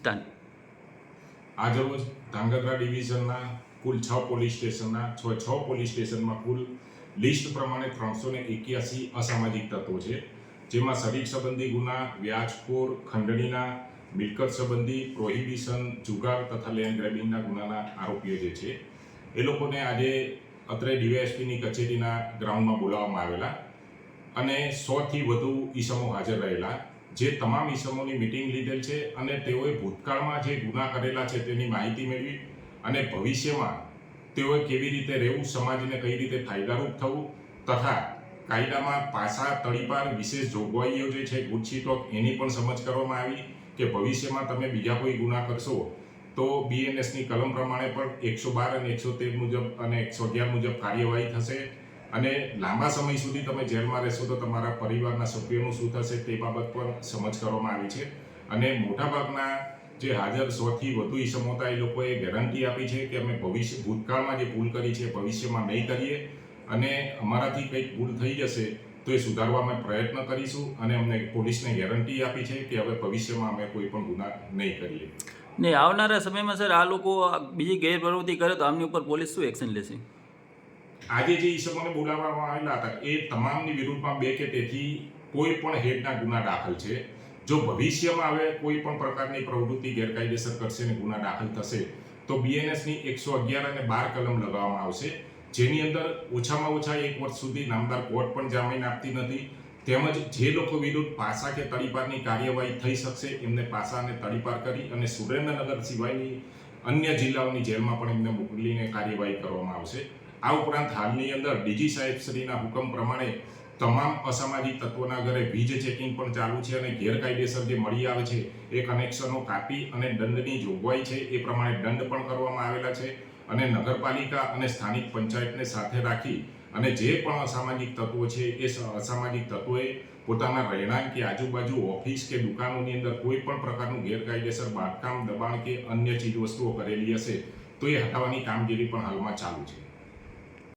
પાકિસ્તાન। આજરોજ ધાંગધ્રા ડિવિઝનના કુલ 6 પોલીસ સ્ટેશનના 6 પોલીસ સ્ટેશનમાં કુલ લિસ્ટ પ્રમાણે 381 અસામાજિક તત્વો છે, જેમાં શરીર સંબંધી ગુના, વ્યાજખોર, ખંડણીના, મિલકત સંબંધી, પ્રોહિબિશન, જુગાર તથા લેન્ડ ગ્રેબિંગના ગુનાના આરોપીઓ જે છે એ લોકોને આજે અત્રે ડીવાયએસપીની કચેરીના ગ્રાઉન્ડમાં બોલાવવામાં આવેલા અને 100થી વધુ ઈસમો હાજર રહેલા, જે તમામ ઈસમોની મિટિંગ લીધેલ છે અને તેઓએ ભૂતકાળમાં જે ગુના કરેલા છે તેની માહિતી મેળવી અને ભવિષ્યમાં તેઓએ કેવી રીતે રહેવું, સમાજને કઈ રીતે ફાયદારૂપ થવું તથા કાયદામાં પાસા તડીપાર વિશેષ જોગવાઈઓ જે છે ગુજસીટોક એની પણ સમજ કરવામાં આવી કે ભવિષ્યમાં તમે બીજા કોઈ ગુના કરશો તો બીએનએસની કલમ પ્રમાણે પણ 112 અને 113 મુજબ અને 111 મુજબ કાર્યવાહી થશે અને લાંબા સમય સુધી તમે જેલમાં રહેશો તો તમારા પરિવારના સભ્યોનું શું થશે તે બાબત પર સમજ કરવામાં આવી છે અને મોટાભાગના જે હાજર 100થી વધુ ઈસમો હતા એ લોકોએ ગેરંટી આપી છે કે અમે ભૂતકાળમાં જે ભૂલ કરી છે ભવિષ્યમાં નહીં કરીએ અને અમારાથી કંઈક ભૂલ થઈ જશે તો એ સુધારવા અમે પ્રયત્ન કરીશું અને અમને પોલીસને ગેરંટી આપી છે કે હવે ભવિષ્યમાં અમે કોઈ પણ ગુના નહીં કરીએ। ને આવનારા સમયમાં સર આ લોકો બીજી ગેરપ્રવૃત્તિ કરે તો આમની ઉપર પોલીસ શું એક્શન લેશે? આજે જે ઈસમોને બોલાવવામાં આવેલા હતા એ તમામની વિરુદ્ધમાં 2 કે તેથી કોઈ પણ હેડના ગુના દાખલ છે। જો ભવિષ્યમાં હવે કોઈ પણ પ્રકારની પ્રવૃત્તિ ગેરકાયદેસર કરશે અને ગુના દાખલ થશે તો બીએનએસની 111 અને 12 કલમ લગાવવામાં આવશે, જેની અંદર ઓછામાં ઓછા 1 વર્ષ સુધી નામદાર કોર્ટ પણ જામીન આપતી નથી, તેમજ જે લોકો વિરુદ્ધ પાસા કે તડીપારની કાર્યવાહી થઈ શકશે એમને પાસા અને તડીપાર કરી અને સુરેન્દ્રનગર સિવાયની અન્ય જિલ્લાઓની જેલમાં પણ એમને મોકલીને કાર્યવાહી કરવામાં આવશે। આ ઉપરાંત હાલની અંદર ડીજી સાહેબશ્રીના હુકમ પ્રમાણે તમામ અસામાજિક તત્વોના ઘરે વીજ ચેકિંગ પણ ચાલુ છે અને ગેરકાયદેસર જે મળી આવે છે એ કનેક્શનો કાપી અને દંડની જોગવાઈ છે એ પ્રમાણે દંડ પણ કરવામાં આવેલા છે અને નગરપાલિકા અને સ્થાનિક પંચાયતને સાથે રાખી અને જે પણ અસામાજિક તત્વો છે એ અસામાજિક તત્વોએ પોતાના રહેણાંક કે આજુબાજુ ઓફિસ કે દુકાનોની અંદર કોઈ પણ પ્રકારનું ગેરકાયદેસર બાંધકામ, દબાણ કે અન્ય ચીજવસ્તુઓ કરેલી હશે તો એ હટાવવાની કામગીરી પણ હાલમાં ચાલુ છે।